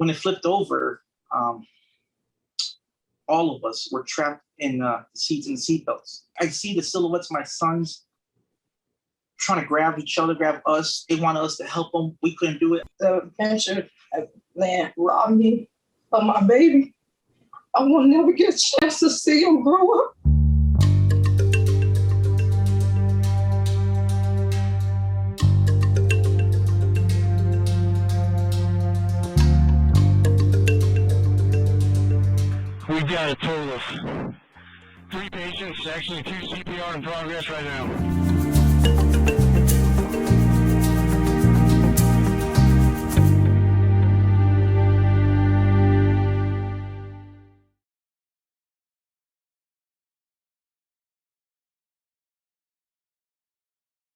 when it flipped over, all of us were trapped in the seats and seatbelts. I see the silhouettes of my sons trying to grab each other, grab us. They wanted us to help them. We couldn't do it. The Adventureland robbed me of my baby. I will never get a chance to see him grow up. We've got a total of 3 patients, actually 2 CPR in progress right now.